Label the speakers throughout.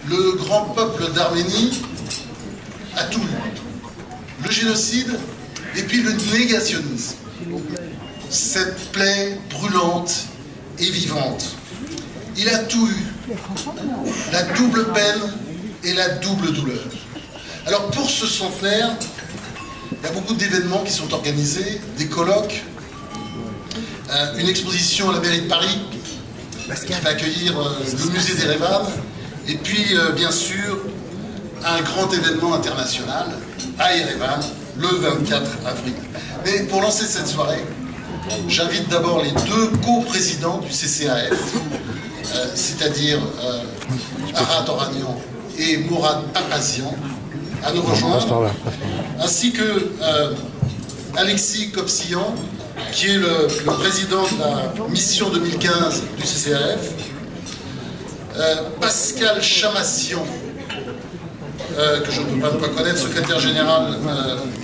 Speaker 1: le grand peuple d'Arménie a tout eu. Le génocide et puis le négationnisme. Cette plaie brûlante et vivante. Il a tout eu. La double peine et la double douleur. Alors pour ce centenaire, il y a beaucoup d'événements qui sont organisés, des colloques, une exposition à la mairie de Paris qui va accueillir le musée d'Erevan, et puis bien sûr un grand événement international à Erevan le 24 avril. Mais pour lancer cette soirée, j'invite d'abord les deux co-présidents du CCAF, c'est-à-dire Arad Oranian et Mourad Papazian, à nous rejoindre, ainsi que Alexis Kopsian, qui est le président de la mission 2015 du CCAF, Pascal Chamassian, que je ne peux pas ne pas connaître, secrétaire général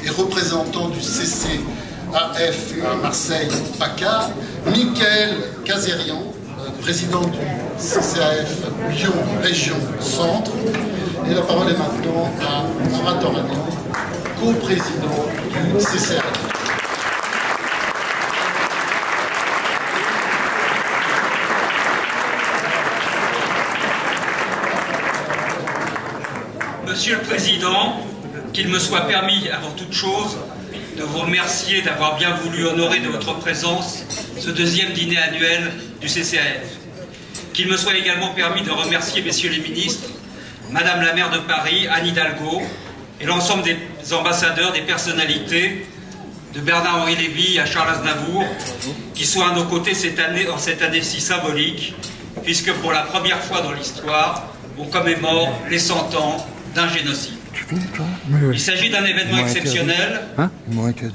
Speaker 1: et représentant du CCAF à Marseille, PACA, Michael Kazerian, président du CCAF Lyon Région Centre, et la parole est maintenant à Arad Oranian, co-président du CCAF.
Speaker 2: Monsieur le Président, qu'il me soit permis avant toute chose de vous remercier d'avoir bien voulu honorer de votre présence ce deuxième dîner annuel du CCAF. Qu'il me soit également permis de remercier messieurs les ministres, Madame la maire de Paris, Anne Hidalgo, et l'ensemble des ambassadeurs, des personnalités, de Bernard-Henri Lévy à Charles Aznavour, qui sont à nos côtés cette année, en cette année si symbolique, puisque pour la première fois dans l'histoire, on commémore les 100 ans d'un génocide. Il s'agit d'un événement exceptionnel.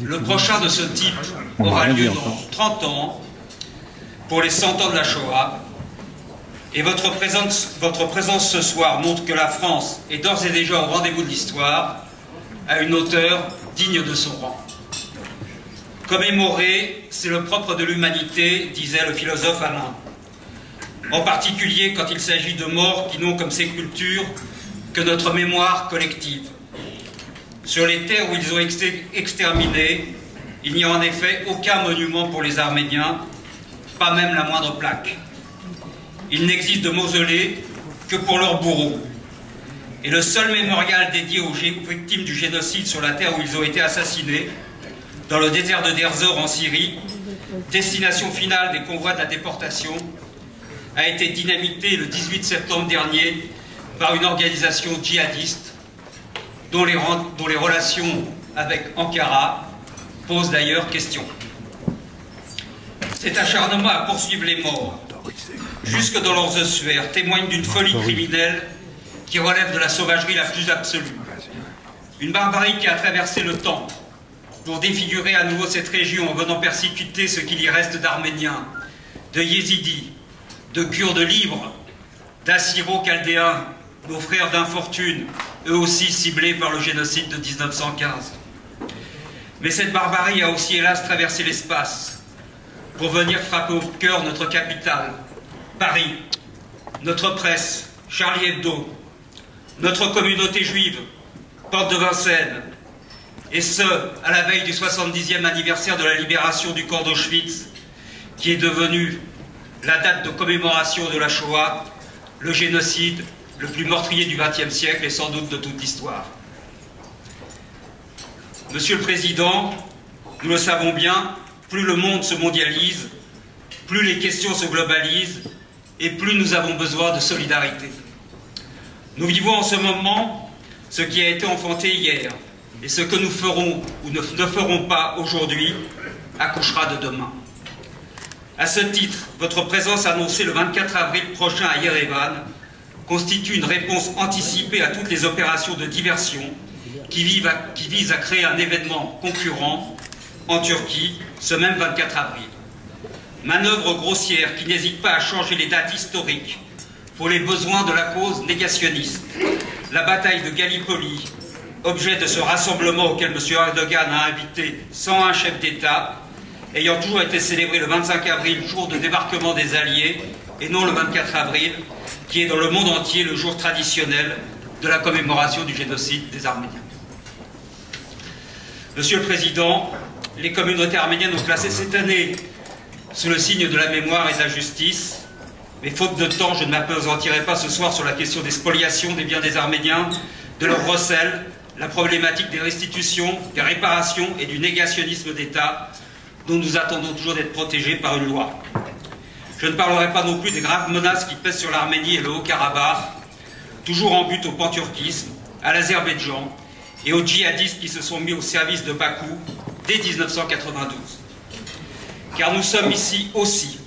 Speaker 2: Le prochain de ce type aura lieu dans 30 ans, pour les 100 ans de la Shoah. Et votre présence ce soir montre que la France est d'ores et déjà au rendez-vous de l'histoire, à une hauteur digne de son rang. Commémorer, c'est le propre de l'humanité, disait le philosophe Alain. En particulier quand il s'agit de morts qui n'ont comme sépulture que notre mémoire collective. Sur les terres où ils ont été exterminés, il n'y a en effet aucun monument pour les Arméniens, pas même la moindre plaque. Il n'existe de mausolée que pour leurs bourreaux. Et le seul mémorial dédié aux victimes du génocide sur la terre où ils ont été assassinés, dans le désert de Deir en Syrie, destination finale des convois de la déportation, a été dynamité le 18 septembre dernier par une organisation djihadiste dont les relations avec Ankara posent d'ailleurs question. Cet acharnement à poursuivre les morts, jusque dans leurs ossuaires, témoigne d'une folie criminelle qui relève de la sauvagerie la plus absolue. Une barbarie qui a traversé le temps pour défigurer à nouveau cette région en venant persécuter ce qu'il y reste d'Arméniens, de Yézidis, de Kurdes libres, d'Assyro-Chaldéens, nos frères d'infortune, eux aussi ciblés par le génocide de 1915. Mais cette barbarie a aussi hélas traversé l'espace pour venir frapper au cœur notre capitale, Paris, notre presse, Charlie Hebdo, notre communauté juive, Porte de Vincennes, et ce, à la veille du 70e anniversaire de la libération du camp d'Auschwitz, qui est devenu la date de commémoration de la Shoah, le génocide le plus meurtrier du XXe siècle et sans doute de toute l'histoire. Monsieur le Président, nous le savons bien, plus le monde se mondialise, plus les questions se globalisent et plus nous avons besoin de solidarité. Nous vivons en ce moment ce qui a été enfanté hier, et ce que nous ferons ou ne ferons pas aujourd'hui accouchera de demain. À ce titre, votre présence annoncée le 24 avril prochain à Yerevan constitue une réponse anticipée à toutes les opérations de diversion qui visent à créer un événement concurrent en Turquie ce même 24 avril. Manœuvre grossière qui n'hésite pas à changer les dates historiques pour les besoins de la cause négationniste. La bataille de Gallipoli, objet de ce rassemblement auquel M. Erdogan a invité 101 chefs d'État, ayant toujours été célébré le 25 avril, jour de débarquement des Alliés, et non le 24 avril, qui est dans le monde entier le jour traditionnel de la commémoration du génocide des Arméniens. Monsieur le Président, les communautés arméniennes ont classé cette année sous le signe de la mémoire et de la justice, mais faute de temps, je ne m'appesantirai pas ce soir sur la question des spoliations des biens des Arméniens, de leur recel, la problématique des restitutions, des réparations et du négationnisme d'État dont nous attendons toujours d'être protégés par une loi. Je ne parlerai pas non plus des graves menaces qui pèsent sur l'Arménie et le Haut-Karabakh, toujours en but au panturquisme, à l'Azerbaïdjan et aux djihadistes qui se sont mis au service de Bakou dès 1992. Car nous sommes ici aussi,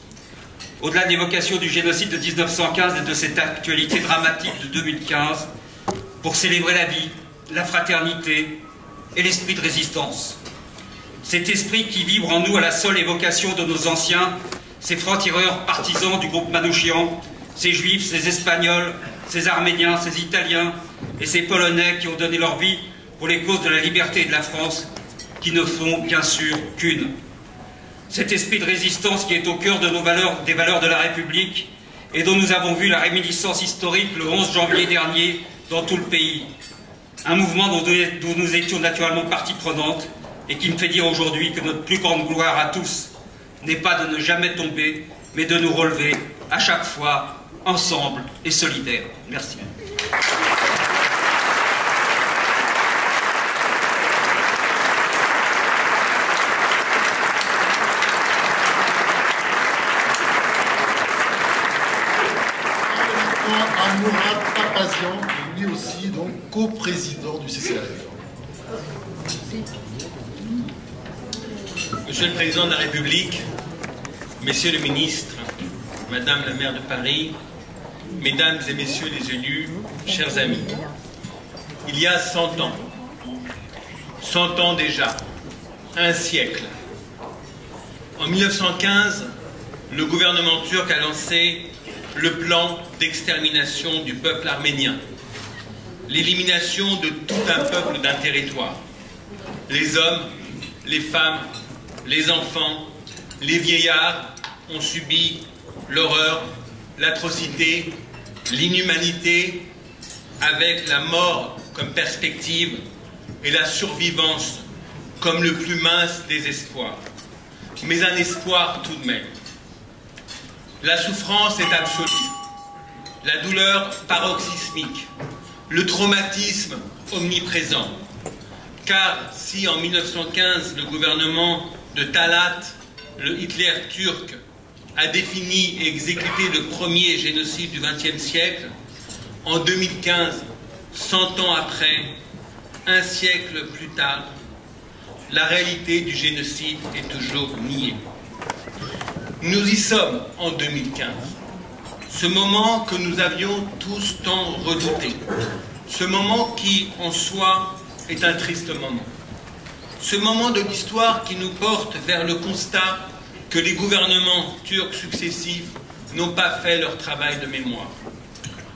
Speaker 2: au-delà de l'évocation du génocide de 1915 et de cette actualité dramatique de 2015, pour célébrer la vie, la fraternité et l'esprit de résistance. Cet esprit qui vibre en nous à la seule évocation de nos anciens, ces francs-tireurs partisans du groupe Manouchian, ces Juifs, ces Espagnols, ces Arméniens, ces Italiens et ces Polonais qui ont donné leur vie pour les causes de la liberté et de la France, qui ne font bien sûr qu'une. Cet esprit de résistance qui est au cœur de nos valeurs, des valeurs de la République, et dont nous avons vu la réminiscence historique le 11 janvier dernier dans tout le pays. Un mouvement dont nous étions naturellement partie prenante et qui me fait dire aujourd'hui que notre plus grande gloire à tous n'est pas de ne jamais tomber, mais de nous relever à chaque fois, ensemble et solidaires. Merci.
Speaker 1: Mourad Papazian, lui aussi donc co-président du CCAF.
Speaker 3: Monsieur le Président de la République, Messieurs les ministres, Madame la maire de Paris, Mesdames et Messieurs les élus, chers amis, il y a 100 ans déjà, un siècle, en 1915, le gouvernement turc a lancé le plan d'extermination du peuple arménien, l'élimination de tout un peuple d'un territoire. Les hommes, les femmes, les enfants, les vieillards ont subi l'horreur, l'atrocité, l'inhumanité, avec la mort comme perspective et la survivance comme le plus mince des espoirs. Mais un espoir tout de même. La souffrance est absolue, la douleur paroxysmique, le traumatisme omniprésent. Car si en 1915 le gouvernement de Talat, le Hitler turc, a défini et exécuté le premier génocide du XXe siècle, en 2015, 100 ans après, un siècle plus tard, la réalité du génocide est toujours niée. Nous y sommes en 2015, ce moment que nous avions tous tant redouté, ce moment qui en soi est un triste moment, ce moment de l'histoire qui nous porte vers le constat que les gouvernements turcs successifs n'ont pas fait leur travail de mémoire.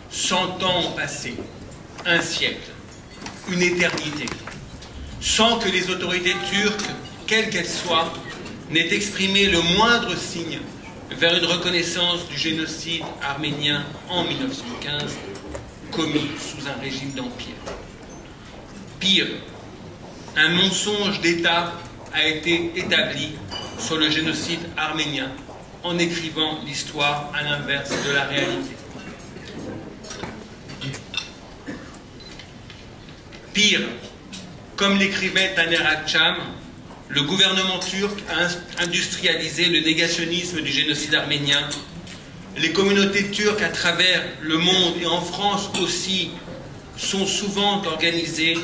Speaker 3: 100 ans ont passé, un siècle, une éternité, sans que les autorités turques, quelles qu'elles soient, n'ait exprimé le moindre signe vers une reconnaissance du génocide arménien en 1915 commis sous un régime d'empire. Pire, un mensonge d'État a été établi sur le génocide arménien en écrivant l'histoire à l'inverse de la réalité. Pire, comme l'écrivait Taner Akçam, le gouvernement turc a industrialisé le négationnisme du génocide arménien. Les communautés turques à travers le monde et en France aussi sont souvent organisées,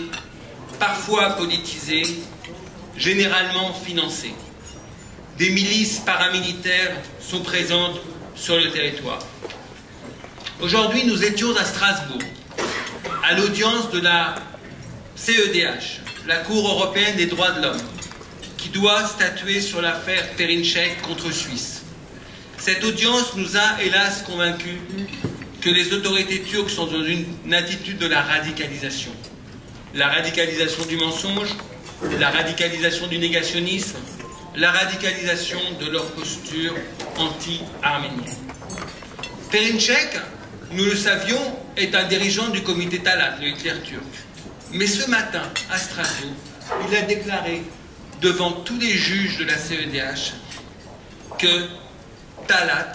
Speaker 3: parfois politisées, généralement financées. Des milices paramilitaires sont présentes sur le territoire. Aujourd'hui, nous étions à Strasbourg, à l'audience de la CEDH, la Cour européenne des droits de l'homme, qui doit statuer sur l'affaire Perinçek contre Suisse. Cette audience nous a hélas convaincus que les autorités turques sont dans une attitude de la radicalisation. La radicalisation du mensonge, la radicalisation du négationnisme, la radicalisation de leur posture anti-arménienne. Perinçek nous le savions, est un dirigeant du comité Talat, le Hitler turc. Mais ce matin, à Strasbourg, il a déclaré devant tous les juges de la CEDH que Talat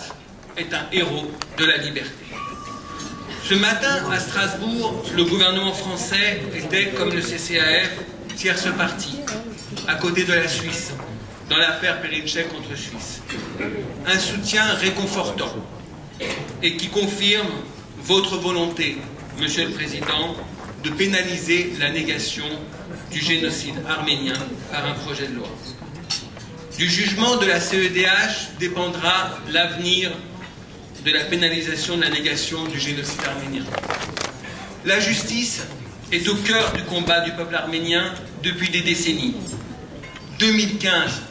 Speaker 3: est un héros de la liberté. Ce matin, à Strasbourg, le gouvernement français était, comme le CCAF, tierce partie, à côté de la Suisse, dans l'affaire Perinček contre Suisse. Un soutien réconfortant et qui confirme votre volonté, Monsieur le Président, de pénaliser la négation du génocide arménien par un projet de loi. Du jugement de la CEDH dépendra l'avenir de la pénalisation de la négation du génocide arménien. La justice est au cœur du combat du peuple arménien depuis des décennies. 2015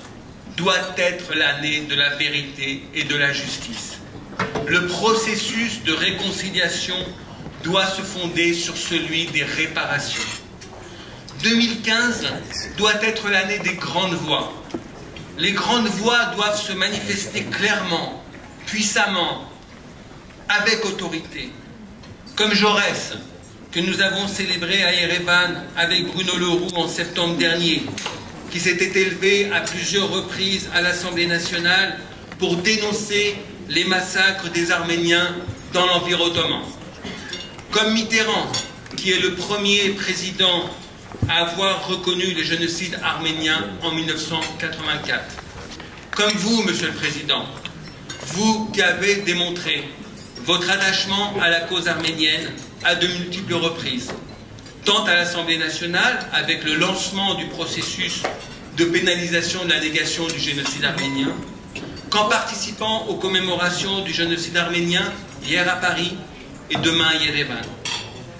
Speaker 3: doit être l'année de la vérité et de la justice. Le processus de réconciliation doit se fonder sur celui des réparations. 2015 doit être l'année des grandes voix. Les grandes voix doivent se manifester clairement, puissamment, avec autorité. Comme Jaurès, que nous avons célébré à Erevan avec Bruno Leroux en septembre dernier, qui s'était élevé à plusieurs reprises à l'Assemblée nationale pour dénoncer les massacres des Arméniens dans l'Empire ottoman. Comme Mitterrand, qui est le premier président à avoir reconnu le génocide arménien en 1984. Comme vous, Monsieur le Président, vous qui avez démontré votre attachement à la cause arménienne à de multiples reprises, tant à l'Assemblée nationale, avec le lancement du processus de pénalisation de la négation du génocide arménien, qu'en participant aux commémorations du génocide arménien hier à Paris et demain à Yerevan.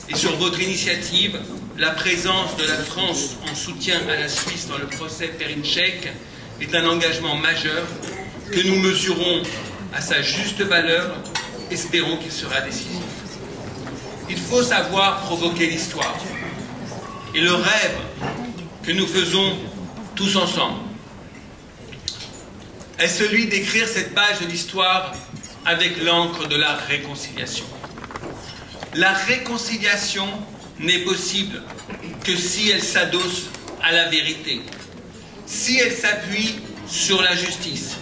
Speaker 3: Et sur votre initiative, la présence de la France en soutien à la Suisse dans le procès Perinček est un engagement majeur que nous mesurons à sa juste valeur. Espérons qu'il sera décisif. Il faut savoir provoquer l'histoire. Et le rêve que nous faisons tous ensemble est celui d'écrire cette page de l'histoire avec l'encre de la réconciliation. La réconciliation n'est possible que si elle s'adosse à la vérité, si elle s'appuie sur la justice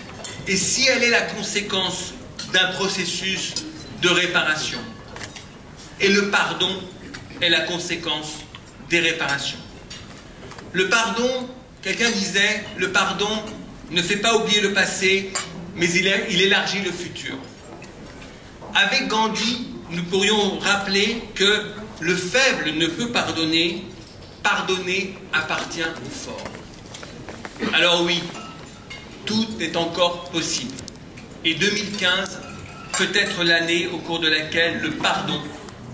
Speaker 3: et si elle est la conséquence d'un processus de réparation. Et le pardon est la conséquence des réparations. Le pardon, quelqu'un disait, le pardon ne fait pas oublier le passé, mais il élargit le futur. Avec Gandhi, nous pourrions rappeler que le faible ne peut pardonner, pardonner appartient au fort. Alors oui, tout est encore possible. Et 2015 peut être l'année au cours de laquelle le pardon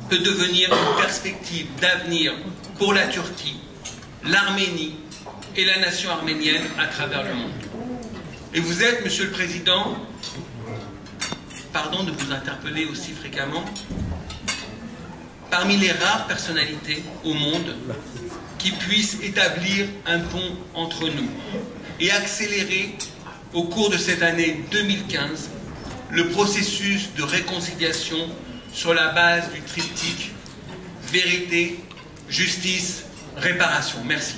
Speaker 3: peut devenir une perspective d'avenir pour la Turquie, l'Arménie et la nation arménienne à travers le monde. Et vous êtes, Monsieur le Président, pardon de vous interpeller aussi fréquemment, parmi les rares personnalités au monde qui puissent établir un pont entre nous et accélérer au cours de cette année 2015 le processus de réconciliation sur la base du triptyque vérité, justice, réparation. Merci.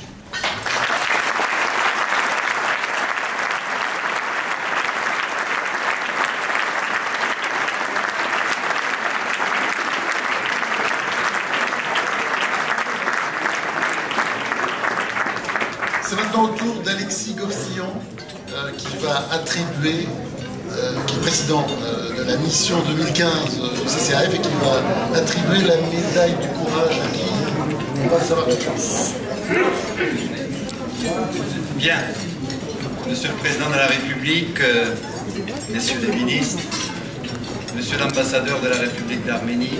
Speaker 1: C'est maintenant au tour d'Alexis Govsillon qui va attribuer, qui est président de la mission 2015 au CCAF et qui va attribuer la médaille du courage à qui on va savoir quelque chose.
Speaker 4: Bien. Monsieur le Président de la République, Messieurs les ministres, Monsieur l'ambassadeur de la République d'Arménie,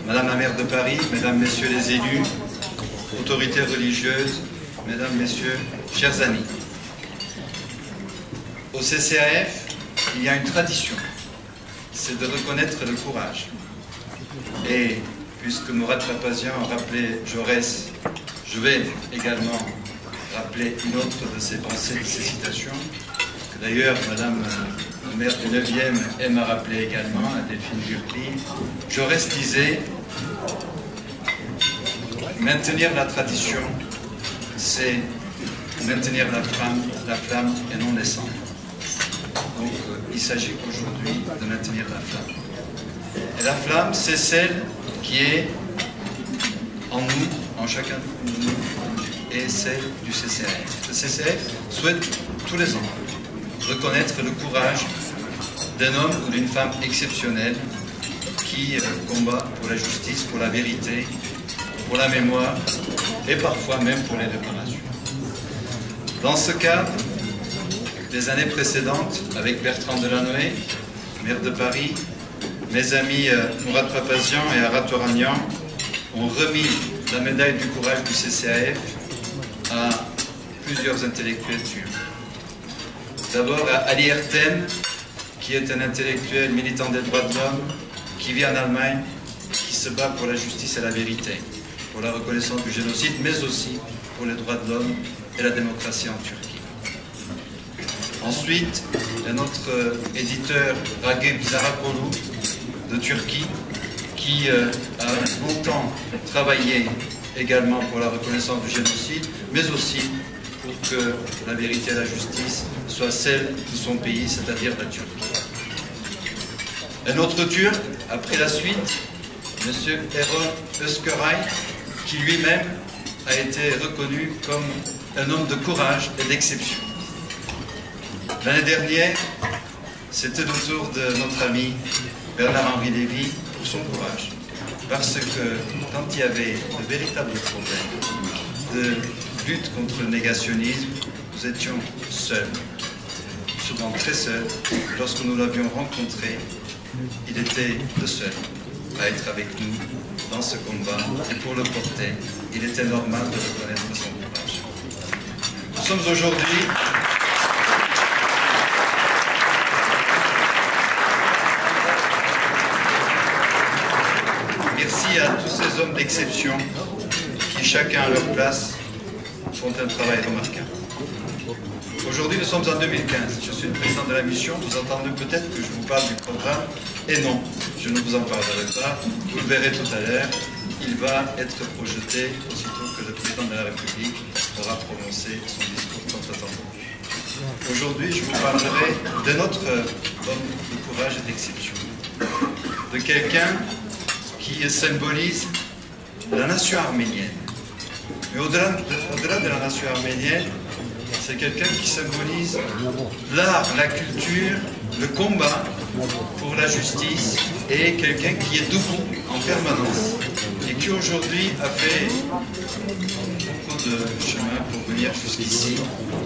Speaker 4: Madame la maire de Paris, Mesdames, Messieurs les élus, autorités religieuses, Mesdames, Messieurs, chers amis. Au CCAF, il y a une tradition, c'est de reconnaître le courage. Et puisque Mourad Papazian a rappelé Jaurès, je vais également rappeler une autre de ses pensées, de ses citations, que d'ailleurs Madame le maire du 9e, aime à rappeler également, à Delphine Gurpin, Jaurès disait « Maintenir la tradition, c'est maintenir la flamme et non les cendres. » Donc il s'agit aujourd'hui de maintenir la flamme. Et la flamme, c'est celle qui est en nous, en chacun de nous, et celle du CCAF. Le CCAF souhaite tous les ans reconnaître le courage d'un homme ou d'une femme exceptionnelle qui combat pour la justice, pour la vérité, pour la mémoire et parfois même pour les réparations. Dans ce cadre, les années précédentes, avec Bertrand Delanoë, maire de Paris, mes amis Mourad Papazian et Arat Oranian ont remis la médaille du courage du CCAF à plusieurs intellectuels turcs. D'abord à Ali Ertem, qui est un intellectuel militant des droits de l'homme, qui vit en Allemagne, qui se bat pour la justice et la vérité, pour la reconnaissance du génocide, mais aussi pour les droits de l'homme et la démocratie en Turquie. Ensuite, notre éditeur Ragıp Zarakoğlu de Turquie, qui a longtemps travaillé également pour la reconnaissance du génocide, mais aussi pour que la vérité et la justice soient celles de son pays, c'est-à-dire la Turquie. Un autre Turc a pris la suite, M. Erol Özköray, qui lui-même a été reconnu comme un homme de courage et d'exception. L'année dernière, c'était le tour de notre ami Bernard-Henri Lévy pour son courage. Parce que quand il y avait de véritables problèmes de lutte contre le négationnisme, nous étions seuls, souvent très seuls. Lorsque nous l'avions rencontré, il était le seul à être avec nous dans ce combat, et pour le porter, il était normal de reconnaître son courage. Nous sommes aujourd'hui merci à tous ces hommes d'exception qui, chacun à leur place, font un travail remarquable. Aujourd'hui, nous sommes en 2015. Je suis le président de la mission. Vous entendez peut-être que je vous parle du programme. Et non, je ne vous en parlerai pas. Vous le verrez tout à l'heure. Il va être projeté aussitôt que le président de la République aura prononcé son discours tant attendu. Aujourd'hui, je vous parlerai d'un autre homme de courage et d'exception. De quelqu'un qui symbolise la nation arménienne. Mais au-delà de la nation arménienne, c'est quelqu'un qui symbolise l'art, la culture, le combat pour la justice, et quelqu'un qui est debout en permanence et qui aujourd'hui a fait beaucoup de chemin pour venir jusqu'ici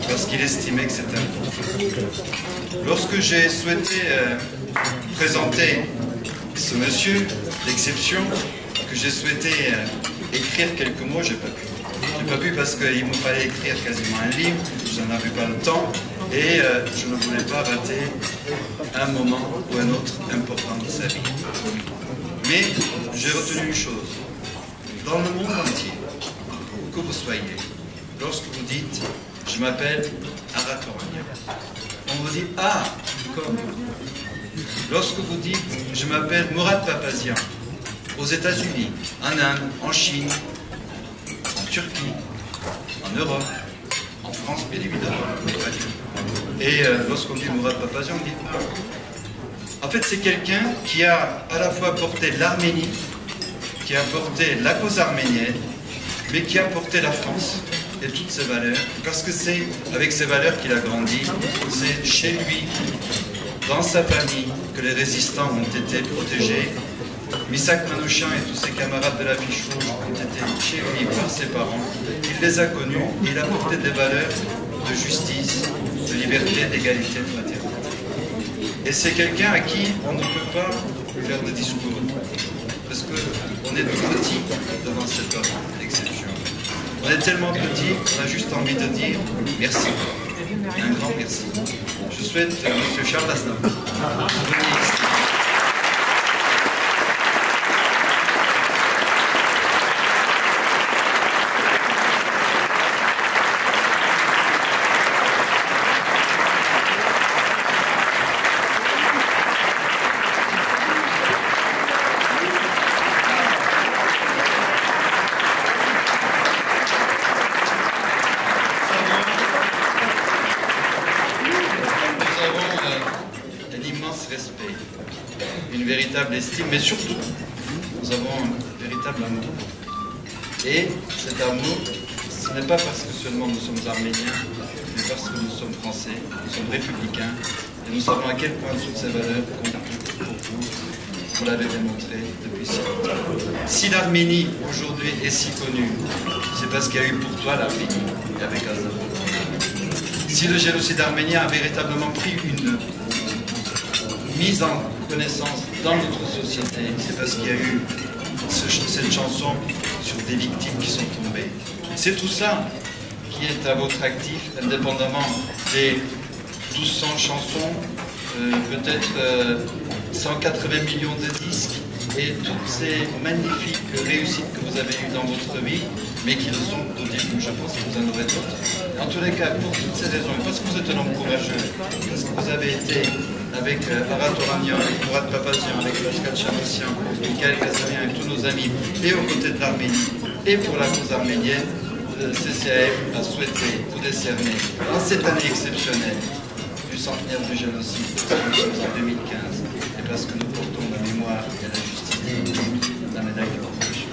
Speaker 4: parce qu'il estimait que c'était important. Lorsque j'ai souhaité présenter ce monsieur d'exception, que j'ai souhaité écrire quelques mots, j'ai pas pu. J'ai pas pu parce qu'il me fallait écrire quasiment un livre, je n'en avais pas le temps et je ne voulais pas rater un moment ou un autre important de sa vie. Mais j'ai retenu une chose. Dans le monde entier, où que vous soyez, lorsque vous dites « je m'appelle Arat Oranian », on vous dit « ah, comme ». Lorsque vous dites « je m'appelle Mourad Papazian », aux États-Unis, en Inde, en Chine, en Turquie, en Europe, en France, bien évidemment. Et lorsqu'on dit Mourad Papazian, on dit en fait, c'est quelqu'un qui a à la fois porté l'Arménie, qui a porté la cause arménienne, mais qui a porté la France et toutes ses valeurs, parce que c'est avec ces valeurs qu'il a grandi, c'est chez lui, dans sa famille, que les résistants ont été protégés. Misak Manouchian et tous ses camarades de la Fiche Rouge ont été chez lui par ses parents. Il les a connus et il a porté des valeurs de justice, de liberté, d'égalité, de fraternité. Et c'est quelqu'un à qui on ne peut pas faire de discours, parce qu'on est tout petit devant cet homme d'exception. On est tellement petit qu'on a juste envie de dire merci. Un grand merci. Je souhaite à M. Charles Aznavour. véritable estime, mais surtout, nous avons un véritable amour. Et cet amour, ce n'est pas parce que seulement nous sommes arméniens, mais parce que nous sommes français, nous sommes républicains, et nous savons à quel point toutes ces valeurs comptent pour vous. Vous l'avez démontré depuis si longtemps. Si l'Arménie aujourd'hui est si connue, c'est parce qu'il y a eu pour toi l'Arménie avec Aznavour. Si le génocide arménien a véritablement pris une mise en connaissance dans notre société, c'est parce qu'il y a eu cette chanson sur des victimes qui sont tombées. C'est tout ça qui est à votre actif, indépendamment des 1200 chansons, peut-être 180 millions de disques et toutes ces magnifiques réussites que vous avez eues dans votre vie, mais qui le sont au début, je pense que vous en aurez d'autres. En tous les cas, pour toutes ces raisons, parce que vous êtes un homme courageux, parce que vous avez été avec Arat Oranian, avec Mourad Papazian, avec Pascal Chamassian, Michael Kassarian, avec tous nos amis, et aux côtés de l'Arménie, et pour la cause arménienne, le CCAF a souhaité vous décerner, en cette année exceptionnelle, du centenaire du génocide, en 2015, et parce que nous portons la mémoire et la justice, la médaille de courage.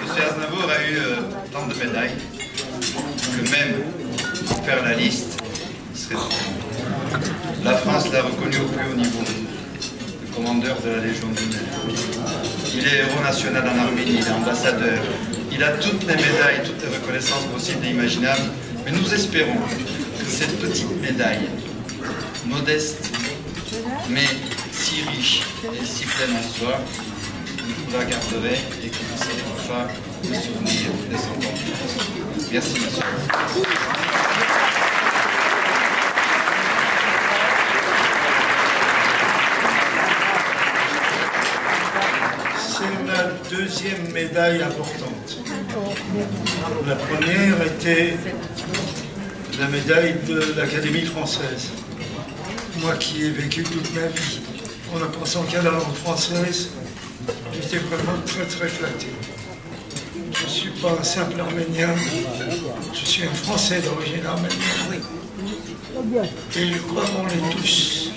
Speaker 4: M. Aznavour a eu tant de médailles que même pour faire la liste, il serait trop long. La France l'a reconnu au plus haut niveau, le commandeur de la Légion d'honneur. Il est héros national en Arménie, il est ambassadeur. Il a toutes les médailles, toutes les reconnaissances possibles et imaginables. Mais nous espérons que cette petite médaille, modeste, mais si riche et si pleine en soi, vous la garderez et que vous serez enfin le souvenir des 100 ans. Merci, monsieur.
Speaker 5: C'est la deuxième médaille importante. La première était la médaille de l'Académie française. Moi qui ai vécu toute ma vie en ne pensant qu'à la langue française, j'étais vraiment très très flatté. Je ne suis pas un simple Arménien, je suis un Français d'origine arménienne. Et je crois qu'on l'est tous.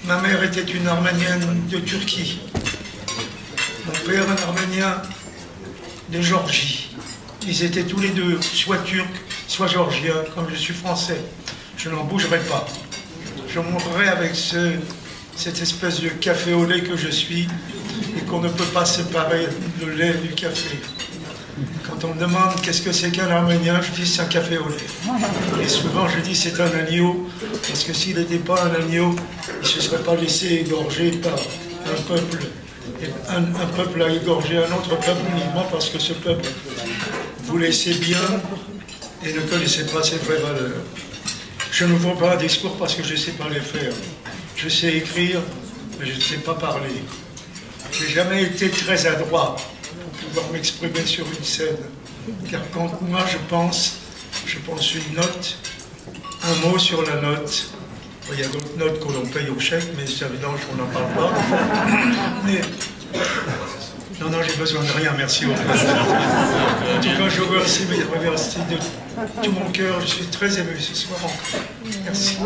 Speaker 5: Ma mère était une Arménienne de Turquie. Mon père, un Arménien de Géorgie. Ils étaient tous les deux soit turcs, soit géorgiens, comme je suis français. Je n'en bougerai pas. Je mourrai avec cette espèce de café au lait que je suis et qu'on ne peut pas séparer le lait du café. Quand on me demande qu'est-ce que c'est qu'un Arménien, je dis c'est un café au lait. Et souvent je dis c'est un agneau, parce que s'il n'était pas un agneau, il ne se serait pas laissé égorger par un peuple. Un peuple a égorgé un autre peuple uniquement parce que ce peuple voulait ses biens et ne connaissait pas ses vraies valeurs. Je ne vois pas un discours parce que je ne sais pas les faire. Je sais écrire, mais je ne sais pas parler. Je n'ai jamais été très adroit pour pouvoir m'exprimer sur une scène. Car quand moi je pense une note, un mot sur la note. Il y a d'autres notes que l'on paye au chèque, mais c'est évident qu'on n'en parle pas. Mais... Non, j'ai besoin de rien, merci au président. En tout cas, je vous remercie de tout mon cœur, je suis très ému ce soir. Merci.